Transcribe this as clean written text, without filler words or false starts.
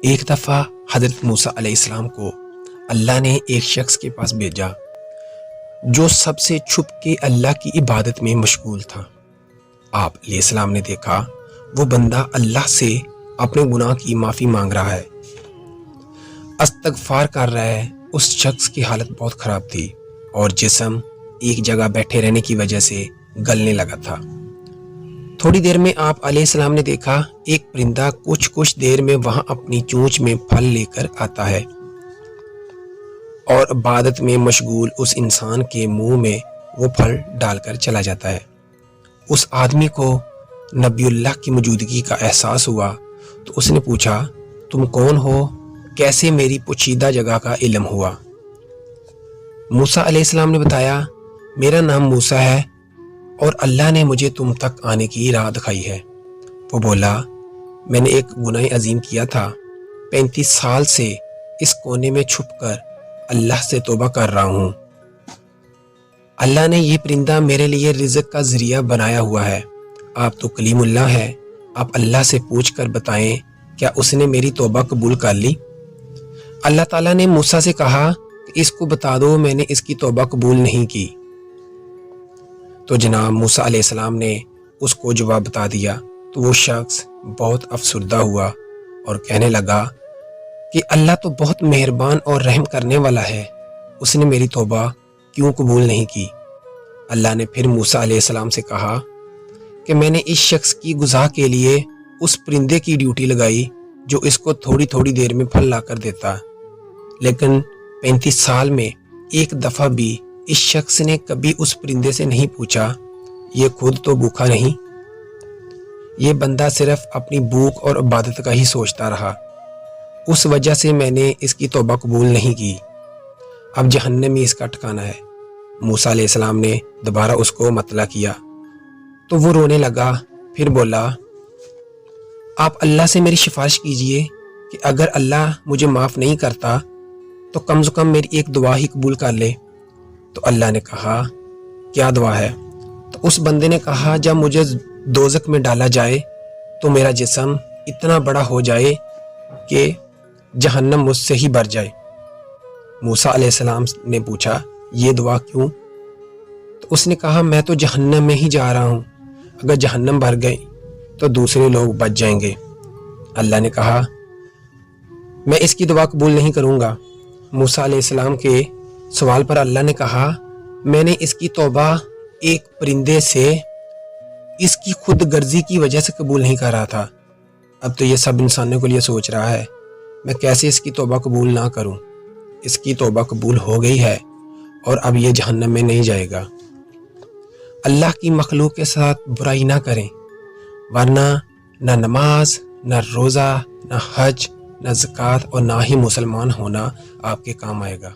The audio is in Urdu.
ایک دفعہ حضرت موسیٰ علیہ السلام کو اللہ نے ایک شخص کے پاس بھیجا جو سب سے چھپ کے اللہ کی عبادت میں مشغول تھا۔ آپ علیہ السلام نے دیکھا وہ بندہ اللہ سے اپنے گناہ کی معافی مانگ رہا ہے، استغفار کر رہا ہے۔ اس شخص کی حالت بہت خراب تھی اور جسم ایک جگہ بیٹھے رہنے کی وجہ سے گلنے لگا تھا۔ تھوڑی دیر میں آپ علیہ السلام نے دیکھا ایک پرندہ کچھ دیر میں وہاں اپنی چونچ میں پھل لے کر آتا ہے اور عبادت میں مشغول اس انسان کے منہ میں وہ پھل ڈال کر چلا جاتا ہے۔ اس آدمی کو نبی اللہ کی موجودگی کا احساس ہوا تو اس نے پوچھا، تم کون ہو؟ کیسے میری پوشیدہ جگہ کا علم ہوا؟ موسیٰ علیہ السلام نے بتایا، میرا نام موسیٰ ہے اور اللہ نے مجھے تم تک آنے کی راہ دکھائی ہے۔ وہ بولا، میں نے ایک گناہ عظیم کیا تھا، 35 سال سے اس کونے میں چھپ کر اللہ سے توبہ کر رہا ہوں۔ اللہ نے یہ پرندہ میرے لیے رزق کا ذریعہ بنایا ہوا ہے۔ آپ تو کلیم اللہ ہے، آپ اللہ سے پوچھ کر بتائیں کیا اس نے میری توبہ قبول کر لی؟ اللہ تعالیٰ نے موسیٰ سے کہا کہ اس کو بتا دو میں نے اس کی توبہ قبول نہیں کی۔ تو جناب موسیٰ علیہ السلام نے اس کو جواب بتا دیا تو وہ شخص بہت افسردہ ہوا اور کہنے لگا کہ اللہ تو بہت مہربان اور رحم کرنے والا ہے، اس نے میری توبہ کیوں قبول نہیں کی؟ اللہ نے پھر موسیٰ علیہ السلام سے کہا کہ میں نے اس شخص کی غذا کے لیے اس پرندے کی ڈیوٹی لگائی جو اس کو تھوڑی دیر میں پھل لا کر دیتا، لیکن 35 سال میں ایک دفعہ بھی اس شخص نے کبھی اس پرندے سے نہیں پوچھا یہ خود تو بھوکا نہیں؟ یہ بندہ صرف اپنی بھوک اور عبادت کا ہی سوچتا رہا، اس وجہ سے میں نے اس کی توبہ قبول نہیں کی، اب جہنم میں اس کا ٹھکانہ ہے۔ موسیٰ علیہ السلام نے دوبارہ اس کو مطلع کیا تو وہ رونے لگا، پھر بولا، آپ اللہ سے میری سفارش کیجئے کہ اگر اللہ مجھے معاف نہیں کرتا تو کم از کم میری ایک دعا ہی قبول کر لے۔ تو اللہ نے کہا، کیا دعا ہے؟ تو اس بندے نے کہا، جب مجھے دوزخ میں ڈالا جائے تو میرا جسم اتنا بڑا ہو جائے کہ جہنم مجھ سے ہی بھر جائے۔ موسیٰ علیہ السلام نے پوچھا، یہ دعا کیوں؟ تو اس نے کہا، میں تو جہنم میں ہی جا رہا ہوں، اگر جہنم بھر گئی تو دوسرے لوگ بچ جائیں گے۔ اللہ نے کہا، میں اس کی دعا قبول نہیں کروں گا۔ موسیٰ علیہ السلام کے سوال پر اللہ نے کہا، میں نے اس کی توبہ ایک پرندے سے اس کی خود غرضی کی وجہ سے قبول نہیں کر رہا تھا، اب تو یہ سب انسانوں کے لیے سوچ رہا ہے میں کیسے اس کی توبہ قبول نہ کروں۔ اس کی توبہ قبول ہو گئی ہے اور اب یہ جہنم میں نہیں جائے گا۔ اللہ کی مخلوق کے ساتھ برائی نہ کریں، ورنہ نہ نماز، نہ روزہ، نہ حج، نہ زکوٰۃ اور نہ ہی مسلمان ہونا آپ کے کام آئے گا۔